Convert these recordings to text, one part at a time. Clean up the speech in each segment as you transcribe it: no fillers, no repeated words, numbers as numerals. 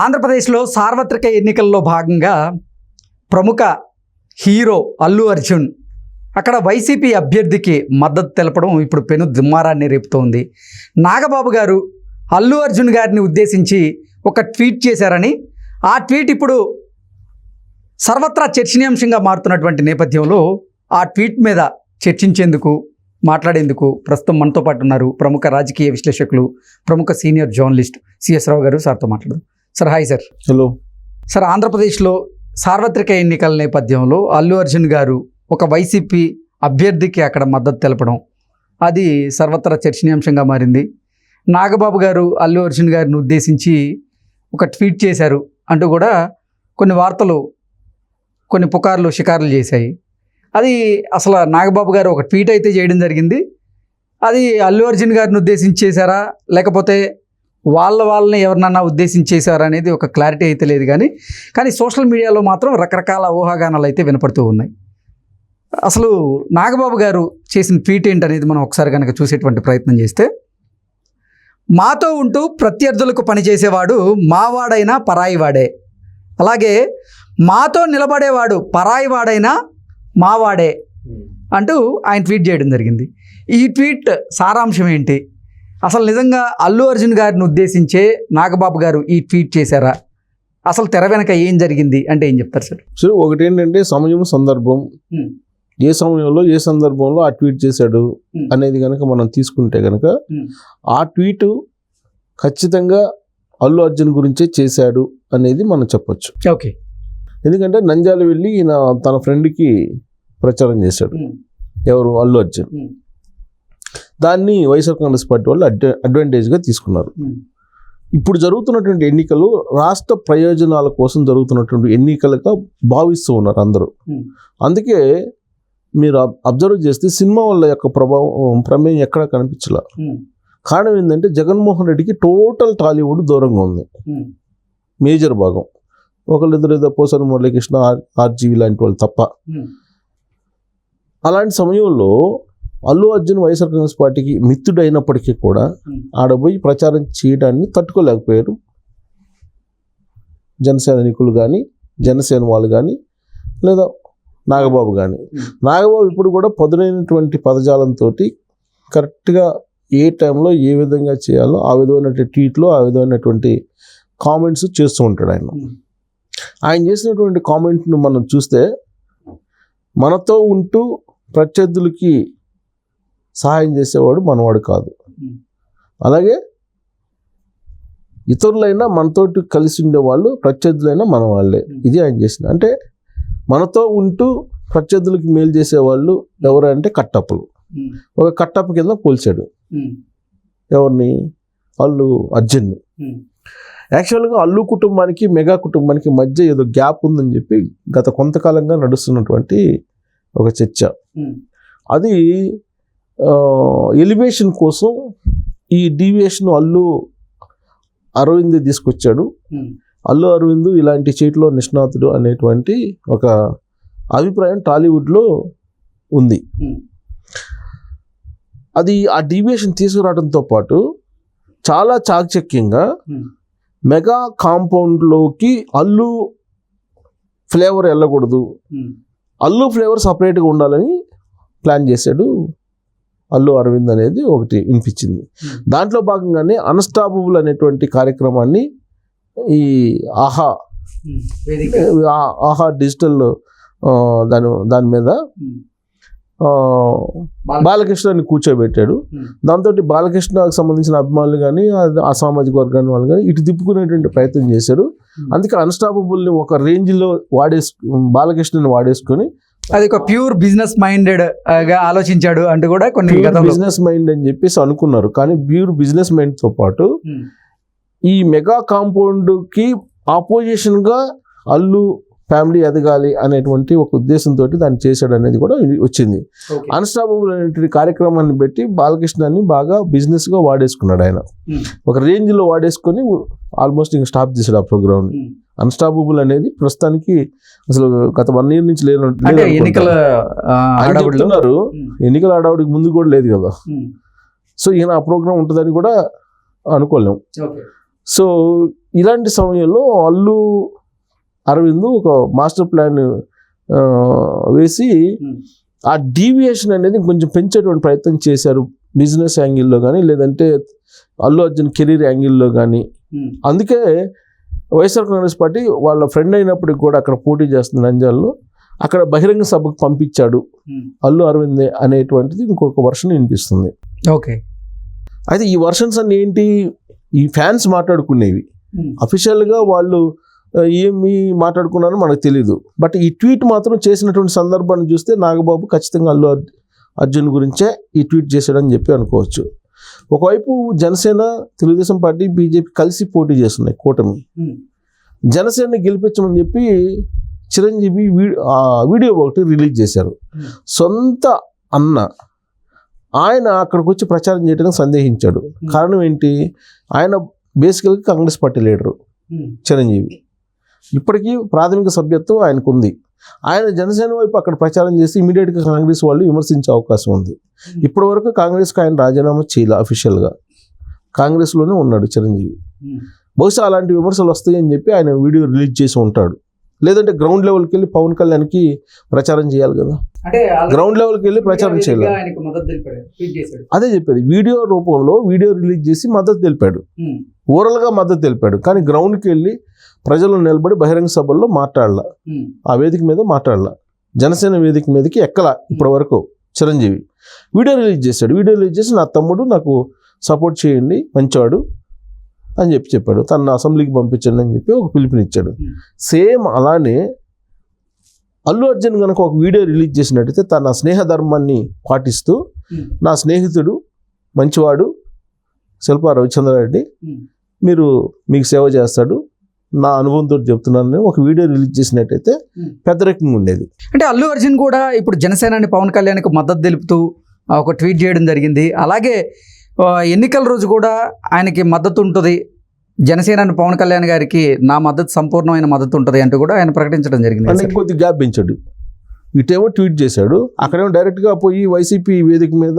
ఆంధ్రప్రదేశ్లో సార్వత్రిక ఎన్నికల్లో భాగంగా ప్రముఖ హీరో అల్లు అర్జున్ అక్కడ వైసీపీ అభ్యర్థికి మద్దతు తెలపడం ఇప్పుడు పెను దుమారాన్ని రేపుతోంది. నాగబాబు గారు అల్లు అర్జున్ గారిని ఉద్దేశించి ఒక ట్వీట్ చేశారని, ఆ ట్వీట్ ఇప్పుడు సర్వత్రా చర్చనీయాంశంగా మారుతున్నటువంటి నేపథ్యంలో ఆ ట్వీట్ మీద చర్చించేందుకు, మాట్లాడేందుకు ప్రస్తుతం మనతో పాటు ఉన్నారు ప్రముఖ రాజకీయ విశ్లేషకులు, ప్రముఖ సీనియర్ జర్నలిస్ట్ సిఎస్ రావు గారు. సార్తో మాట్లాడదాం. Sir, hi sir. Hello sir, ఆంధ్రప్రదేశ్లో సార్వత్రిక ఎన్నికల నేపథ్యంలో అల్లు అర్జున్ గారు ఒక వైసీపీ అభ్యర్థికి అక్కడ మద్దతు తెలపడం అది సర్వత్రా చర్చనీయాంశంగా మారింది. నాగబాబు గారు అల్లు అర్జున్ గారిని ఉద్దేశించి ఒక ట్వీట్ చేశారు అంటూ కూడా కొన్ని వార్తలు, కొన్ని పుకార్లు, షికార్లు చేశాయి. అది అసలు నాగబాబు గారు ఒక ట్వీట్ అయితే చేయడం జరిగింది. అది అల్లు అర్జున్ గారిని ఉద్దేశించి చేశారా, లేకపోతే వాళ్ళని ఎవరినన్నా ఉద్దేశించేశారా అనేది ఒక క్లారిటీ అయితే లేదు. కానీ సోషల్ మీడియాలో మాత్రం రకరకాల ఊహాగానాలు అయితే వినపడుతూ ఉన్నాయి. అసలు నాగబాబు గారు చేసిన ట్వీట్ ఏంటనేది మనం ఒకసారి కనుక చూసేటువంటి ప్రయత్నం చేస్తే, మాతో ఉంటూ ప్రత్యర్థులకు పనిచేసేవాడు మావాడైనా పరాయివాడే, అలాగే మాతో నిలబడేవాడు పరాయివాడైనా మావాడే అంటూ ఆయన ట్వీట్ చేయడం జరిగింది. ఈ ట్వీట్ సారాంశం ఏంటి? అసలు నిజంగా అల్లు అర్జున్ గారిని ఉద్దేశించే నాగబాబు గారు ఈ ట్వీట్ చేశారా? అసలు తెర వెనక ఏం జరిగింది అంటే ఏం చెప్తారు సార్? సార్, ఒకటి ఏంటంటే సమయం, సందర్భం, ఏ సమయంలో ఏ సందర్భంలో ఆ ట్వీట్ చేశాడు అనేది కనుక మనం తీసుకుంటే కనుక ఆ ట్వీట్ ఖచ్చితంగా అల్లు అర్జున్ గురించే చేశాడు అనేది మనం చెప్పొచ్చు. ఓకే. ఎందుకంటే నంద్యాల వెళ్ళి ఈయన తన ఫ్రెండ్కి ప్రచారం చేశాడు. ఎవరు? అల్లు అర్జున్. దాన్ని వైఎస్ఆర్ కాంగ్రెస్ పార్టీ వాళ్ళు అడ్వాంటేజ్గా తీసుకున్నారు. ఇప్పుడు జరుగుతున్నటువంటి ఎన్నికలు రాష్ట్ర ప్రయోజనాల కోసం జరుగుతున్నటువంటి ఎన్నికలుగా భావిస్తూ ఉన్నారు అందరూ. అందుకే మీరు అబ్జర్వ్ చేస్తే సినిమా వాళ్ళ యొక్క ప్రమేయం ఎక్కడా కనిపించలే. కారణం ఏంటంటే జగన్మోహన్ రెడ్డికి టోటల్ టాలీవుడ్ దూరంగా ఉంది, మేజర్ భాగం. ఒకళ్ళిద్దరు పోసాని మురళీకృష్ణ, ఆర్జీవి లాంటి వాళ్ళు తప్ప. అలాంటి సమయంలో అల్లు అర్జున్ వైఎస్ఆర్ కాంగ్రెస్ పార్టీకి మిత్రుడైనప్పటికీ కూడా ఆడపోయి ప్రచారం చేయడాన్ని తట్టుకోలేకపోయారు జనసైనికులు కానీ, జనసేన వాళ్ళు కానీ, లేదా నాగబాబు కానీ. నాగబాబు ఇప్పుడు కూడా పదునైనటువంటి పదజాలంతో కరెక్ట్గా ఏ టైంలో ఏ విధంగా చేయాలో ఆ విధమైనటువంటి ట్వీట్లు, ఆ విధమైనటువంటి కామెంట్స్ చేస్తూ ఉంటాడు. ఆయన చేసినటువంటి కామెంట్ను మనం చూస్తే, మనతో ఉంటూ ప్రత్యర్థులకి సహాయం చేసేవాడు మనవాడు కాదు, అలాగే ఇతరులైనా మనతోటి కలిసి ఉండేవాళ్ళు ప్రత్యర్థులైనా మన వాళ్ళే. ఇది ఆయన చేసింది. అంటే మనతో ఉంటూ ప్రత్యర్థులకి మేలు చేసేవాళ్ళు ఎవరు అంటే కట్టప్పలు. ఒక కట్టప్ప కింద పోల్చాడు ఎవరిని? అల్లు అర్జున్ని. యాక్చువల్గా అల్లు కుటుంబానికి, మెగా కుటుంబానికి మధ్య ఏదో గ్యాప్ ఉందని చెప్పి గత కొంతకాలంగా నడుస్తున్నటువంటి ఒక చర్చ. అది ఎలివేషన్ కోసం ఈ డీవియేషన్ అల్లు అరవింద్ తీసుకొచ్చాడు. అల్లు అరవింద్ ఇలాంటి చేతిలో నిష్ణాతుడు అనేటువంటి ఒక అభిప్రాయం టాలీవుడ్లో ఉంది. అది ఆ డీవియేషన్ తీసుకురావడంతో పాటు చాలా చాకచక్యంగా మెగా కాంపౌండ్లోకి అల్లు ఫ్లేవర్ వెళ్ళకూడదు, అల్లు ఫ్లేవర్ సపరేట్గా ఉండాలని ప్లాన్ చేశాడు అల్లు అరవింద్ అనేది ఒకటి వినిపించింది. దాంట్లో భాగంగానే అన్స్టాపబుల్ అనేటువంటి కార్యక్రమాన్ని ఈ ఆహా డిజిటల్ దాని మీద బాలకృష్ణని కూర్చోబెట్టాడు. దాంతో బాలకృష్ణకు సంబంధించిన అభిమానులు కానీ, ఆ సామాజిక వర్గాన్ని వాళ్ళు కానీ ఇటు తిప్పుకునేటువంటి ప్రయత్నం చేశారు. అందుకే అన్స్టాపబుల్ని ఒక రేంజ్లో బాలకృష్ణని వాడేసుకొని అది ఒక ప్యూర్ బిజినెస్ మైండెడ్ గా ఆలోచించాడు అంటూ కూడా కొన్ని బిజినెస్ మైండ్ అని చెప్పేసి అనుకున్నారు. కానీ ప్యూర్ బిజినెస్ మైండ్ తో పాటు ఈ మెగా కాంపౌండ్ కి ఆపోజిషన్ గా అల్లు ఫ్యామిలీ ఎదగాలి అనేటువంటి ఒక ఉద్దేశంతో దాన్ని చేశాడు అనేది కూడా వచ్చింది. అన్స్టాపబుల్ అనేటువంటి కార్యక్రమాన్ని పెట్టి బాలకృష్ణని బాగా బిజినెస్ గా వాడేసుకున్నాడు. ఆయన ఒక రేంజ్ లో వాడేసుకొని ఆల్మోస్ట్ ఇంకా స్టాప్ చేశాడు ఆ ప్రోగ్రామ్ ని. అన్స్టాపబుల్ అనేది ప్రస్తుతానికి అసలు గత 1 year నుంచి లేదు. ఎన్నికల హడావుడికి ముందు కూడా లేదు కదా. సో ఈయన ఆ ప్రోగ్రామ్ ఉంటుందని కూడా అనుకోలేము. సో ఇలాంటి సమయంలో అల్లు అరవింద్ ఒక మాస్టర్ ప్లాన్ వేసి ఆ డీవియేషన్ అనేది కొంచెం పెంచేటువంటి ప్రయత్నం చేశారు, బిజినెస్ యాంగిల్లో కానీ లేదంటే అల్లు అర్జున్ కెరీర్ యాంగిల్లో కానీ. అందుకే వైఎస్ఆర్ కాంగ్రెస్ పార్టీ వాళ్ళ ఫ్రెండ్ అయినప్పటికి కూడా అక్కడ పోటీ చేస్తుంది నంద్యాలలో, అక్కడ బహిరంగ సభకు పంపించాడు అల్లు అరవిందే అనేటువంటిది ఇంకొక వర్షన్ వినిపిస్తుంది. ఓకే. అయితే ఈ వర్షన్స్ అన్ని ఏంటి, ఈ ఫ్యాన్స్ మాట్లాడుకునేవి. అఫీషియల్గా వాళ్ళు ఏమి మాట్లాడుకున్నారో మనకు తెలీదు. బట్ ఈ ట్వీట్ మాత్రం చేసినటువంటి సందర్భాన్ని చూస్తే నాగబాబు ఖచ్చితంగా అల్లు అర్జున్ గురించే ఈ ట్వీట్ చేశాడని చెప్పి అనుకోవచ్చు. ఒకవైపు జనసేన, తెలుగుదేశం పార్టీ, బీజేపీ కలిసి పోటీ చేస్తున్నాయి, కూటమి. జనసేనని గెలిపించమని చెప్పి చిరంజీవి వీడియో ఒకటి రిలీజ్ చేశారు. సొంత అన్న ఆయన అక్కడికి వచ్చి ప్రచారం చేయడానికి సందేహించాడు. కారణం ఏంటి, ఆయన బేసికల్గా కాంగ్రెస్ పార్టీ లీడరు చిరంజీవి, ఇప్పటికీ ప్రాథమిక సభ్యత్వం ఆయనకు ఉంది. ఆయన జనసేన వైపు అక్కడ ప్రచారం చేసి ఇమీడియట్గా కాంగ్రెస్ వాళ్ళు విమర్శించే అవకాశం ఉంది. ఇప్పటి వరకు కాంగ్రెస్కి ఆయన రాజీనామా చేయలే, అఫీషియల్గా కాంగ్రెస్లోనే ఉన్నాడు చిరంజీవి. బహుశా అలాంటి విమర్శలు వస్తాయని చెప్పి ఆయన వీడియో రిలీజ్ చేసి ఉంటాడు. లేదంటే గ్రౌండ్ లెవెల్కి వెళ్ళి పవన్ కళ్యాణ్కి ప్రచారం చేయాలి కదా, గ్రౌండ్ లెవెల్కి వెళ్ళి ప్రచారం చేయాలి. అదే చెప్పేది, వీడియో రూపంలో వీడియో రిలీజ్ చేసి మద్దతు తెలిపాడు, ఓవరాల్గా మద్దతు తెలిపాడు. కానీ గ్రౌండ్కి వెళ్ళి ప్రజలు నిలబడి బహిరంగ సభల్లో మాట్లాడాల, ఆ వేదిక మీద మాట్లాడాల. జనసేన వేదిక మీదకి ఎక్కల ఇప్పటి వరకు చిరంజీవి. వీడియో రిలీజ్ చేశాడు, వీడియో రిలీజ్ చేసి నా తమ్ముడు నాకు సపోర్ట్ చేయండి, మంచివాడు అని చెప్పాడు, తన అసెంబ్లీకి పంపించండి అని చెప్పి ఒక పిలుపునిచ్చాడు. సేమ్ అలానే అల్లు అర్జున్ కనుక ఒక వీడియో రిలీజ్ చేసినట్టయితే తన స్నేహ ధర్మాన్ని పాటిస్తూ, నా స్నేహితుడు మంచివాడు శిల్పా రవిచంద్రారెడ్డి, మీకు సేవ చేస్తాడు, నా అనుభవంతో చెప్తున్నాను, ఒక వీడియో రిలీజ్ చేసినట్టయితే పెద్ద రకంగా ఉండేది. అంటే అల్లు అర్జున్ కూడా ఇప్పుడు జనసేనని పవన్ కళ్యాణ్కి మద్దతు తెలుపుతూ ఒక ట్వీట్ చేయడం జరిగింది. అలాగే ఎన్నికల రోజు కూడా ఆయనకి మద్దతు ఉంటుంది, జనసేన పవన్ కళ్యాణ్ గారికి నా మద్దతు సంపూర్ణమైన మద్దతు ఉంటుంది అంటూ కూడా ఆయన ప్రకటించడం జరిగింది. అంటే కొద్ది గ్యాప్ పెంచాడు, ఇటేమో ట్వీట్ చేశాడు, అక్కడేమో డైరెక్ట్గా పోయి వైసీపీ వేదిక మీద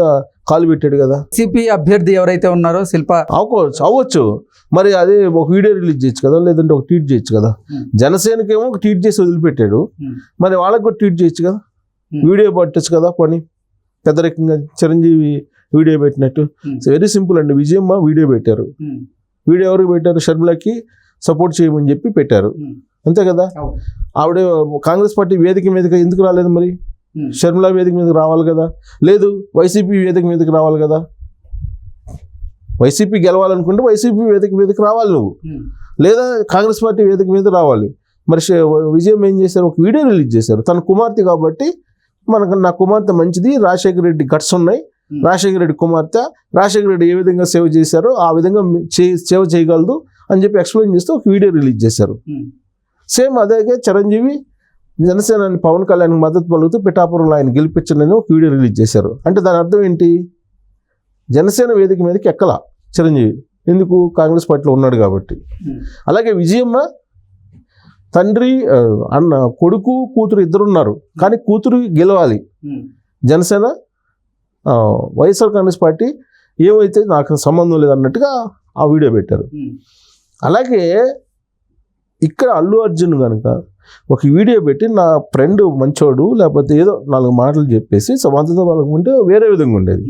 కాలు పెట్టాడు కదా. వైసీపీ అభ్యర్థి ఎవరైతే ఉన్నారో శిల్పా అవ్వచ్చు, మరి అదే ఒక వీడియో రిలీజ్ చేయొచ్చు కదా, లేదంటే ఒక ట్వీట్ చేయొచ్చు కదా. జనసేనకేమో ఒక ట్వీట్ చేసి వదిలిపెట్టాడు, మరి వాళ్ళకి కూడా ట్వీట్ చేయొచ్చు కదా, వీడియో పట్టచ్చు కదా పని. పెద్ద రకంగా చిరంజీవి వీడియో పెట్టినట్టు వెరీ సింపుల్ అండి. విజయమ్మ వీడియో పెట్టారు, వీడియో ఎవరికి పెట్టారు, షర్మిలకి సపోర్ట్ చేయమని చెప్పి పెట్టారు, అంతే కదా. ఆవిడ కాంగ్రెస్ పార్టీ వేదిక మీదకి ఎందుకు రాలేదు, మరి షర్మిల వేదిక మీదకి రావాలి కదా, లేదు వైసీపీ వేదిక మీదకి రావాలి కదా. వైసీపీ గెలవాలనుకుంటే వైసీపీ వేదిక మీదకి రావాలి నువ్వు, లేదా కాంగ్రెస్ పార్టీ వేదిక మీద రావాలి. మరి విజయం ఏం చేశారు, ఒక వీడియో రిలీజ్ చేశారు. తన కుమార్తె కాబట్టి నా కుమార్తె మంచిది, రాజశేఖర రెడ్డి గట్స్ ఉన్నాయి, రాజశేఖర రెడ్డి కుమార్తె, రాజశేఖర రెడ్డి ఏ విధంగా సేవ చేశారో ఆ విధంగా సేవ చేయగలదు అని చెప్పి ఎక్స్ప్లెయిన్ చేస్తూ ఒక వీడియో రిలీజ్ చేశారు. సేమ్ అదే చిరంజీవి జనసేనని పవన్ కళ్యాణ్కి మద్దతు పలుకుతూ పిఠాపురంలో ఆయన గెలిపించండి ఒక వీడియో రిలీజ్ చేశారు. అంటే దాని అర్థం ఏంటి, జనసేన వేదిక మీదకి ఎక్కల చిరంజీవి, ఎందుకు, కాంగ్రెస్ పార్టీలో ఉన్నాడు కాబట్టి. అలాగే విజయమ్మ తండ్రి అన్న కొడుకు కూతురు ఇద్దరున్నారు, కానీ కూతురు గెలవాలి. జనసేన వైఎస్ఆర్ కాంగ్రెస్ పార్టీ ఏమైతే నాకు సంబంధం లేదన్నట్టుగా ఆ వీడియో పెట్టారు. అలాగే ఇక్కడ అల్లు అర్జున్ కనుక ఒక వీడియో పెట్టి నా ఫ్రెండ్ మంచోడు లేకపోతే ఏదో 4 మాటలు చెప్పేసి సమాంతత వాళ్ళకు ఉంటే వేరే విధంగా ఉండేది.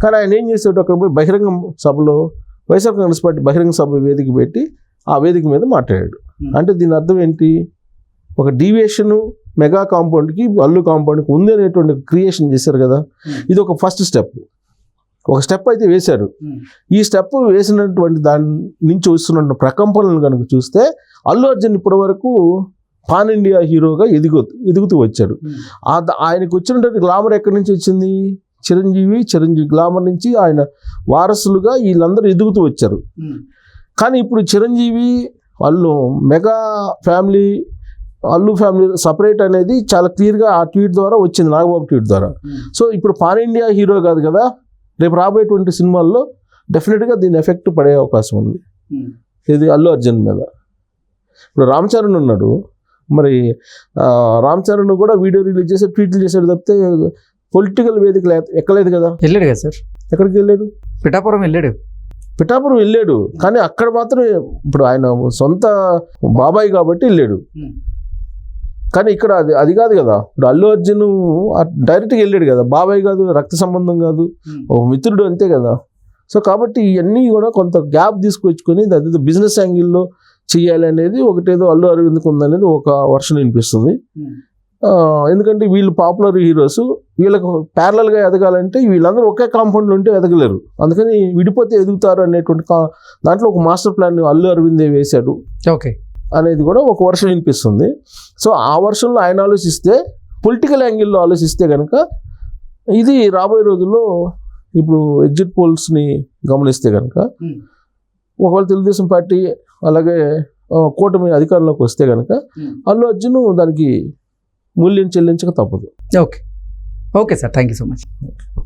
కానీ ఆయన ఏం చేశాడు, అక్కడ పోయి బహిరంగ సభలో వైఎస్ఆర్ కాంగ్రెస్ పార్టీ బహిరంగ సభ వేదిక పెట్టి ఆ వేదిక మీద మాట్లాడాడు. అంటే దీని అర్థం ఏంటి, ఒక డీవియేషను మెగా కాంపౌండ్కి అల్లు కాంపౌండ్కి ఉంది అనేటువంటి క్రియేషన్ చేశారు కదా. ఇది ఒక ఫస్ట్ స్టెప్, ఒక స్టెప్ అయితే వేశారు. ఈ స్టెప్ వేసినటువంటి దాని నుంచి వస్తున్న ప్రకంపనలు కనుక చూస్తే అల్లు అర్జున్ ఇప్పటి వరకు పాన్ ఇండియా హీరోగా ఎదుగుతూ వచ్చాడు. ఆయనకు వచ్చినటువంటి గ్లామర్ ఎక్కడి నుంచి వచ్చింది, చిరంజీవి గ్లామర్ నుంచి ఆయన వారసులుగా వీళ్ళందరూ ఎదుగుతూ వచ్చారు. కానీ ఇప్పుడు Chiranjeevi mega family Allu family separate అనేది చాలా క్లియర్గా ఆ ట్వీట్ ద్వారా వచ్చింది, నాగబాబు ట్వీట్ ద్వారా. సో ఇప్పుడు పాన్ ఇండియా హీరో కాదు కదా, రేపు రాబోయేటువంటి సినిమాల్లో డెఫినెట్గా దీని ఎఫెక్ట్ పడే అవకాశం ఉంది. ఇది అల్లు అర్జున్ మీద. ఇప్పుడు రామ్ చరణ్ ఉన్నాడు, మరి రామ్ చరణ్ కూడా వీడియో రిలీజ్ చేసి ట్వీట్లు చేశాడు తప్పితే పొలిటికల్ వేదికలు ఎక్కలేదు కదా. వెళ్ళాడు కదా సార్, ఎక్కడికి వెళ్ళాడు, పిఠాపురం వెళ్ళాడు. పిఠాపురం వెళ్ళాడు, కానీ అక్కడ మాత్రం ఇప్పుడు ఆయన సొంత బాబాయ్ కాబట్టి వెళ్ళాడు. కానీ ఇక్కడ అది కాదు కదా. ఇప్పుడు అల్లు అర్జున్ డైరెక్ట్గా వెళ్ళాడు కదా, బాబాయ్ కాదు, రక్త సంబంధం కాదు, ఒక మిత్రుడు అంతే కదా. సో కాబట్టి ఇవన్నీ కూడా కొంత గ్యాప్ తీసుకొచ్చుకొని అది బిజినెస్ యాంగిల్లో చేయాలి అనేది ఒకటేదో అల్లు అరవింద్కి ఉందనేది ఒక వర్షన్ వినిపిస్తుంది. ఎందుకంటే వీళ్ళు పాపులర్ హీరోస్, వీళ్ళకు ప్యారలల్గా ఎదగాలంటే వీళ్ళందరూ ఒకే కాంపౌండ్లో ఉంటే ఎదగలేరు, అందుకని విడిపోతే ఎదుగుతారు అనేటువంటి దాంట్లో ఒక మాస్టర్ ప్లాన్ అల్లు అరవిందే వేశాడు ఓకే అనేది కూడా ఒక వర్షన్ వినిపిస్తుంది. సో ఆ వర్షన్లో ఆయన ఆలోచిస్తే, పొలిటికల్ యాంగిల్లో ఆలోచిస్తే కనుక ఇది రాబోయే రోజుల్లో ఇప్పుడు ఎగ్జిట్ పోల్స్ని గమనిస్తే కనుక ఒకవేళ తెలుగుదేశం పార్టీ అలాగే కూటమి అధికారంలోకి వస్తే కనుక అల్లు అర్జున్ దానికి మూల్యం చెల్లించక తప్పదు. Okay sir, thank you so much.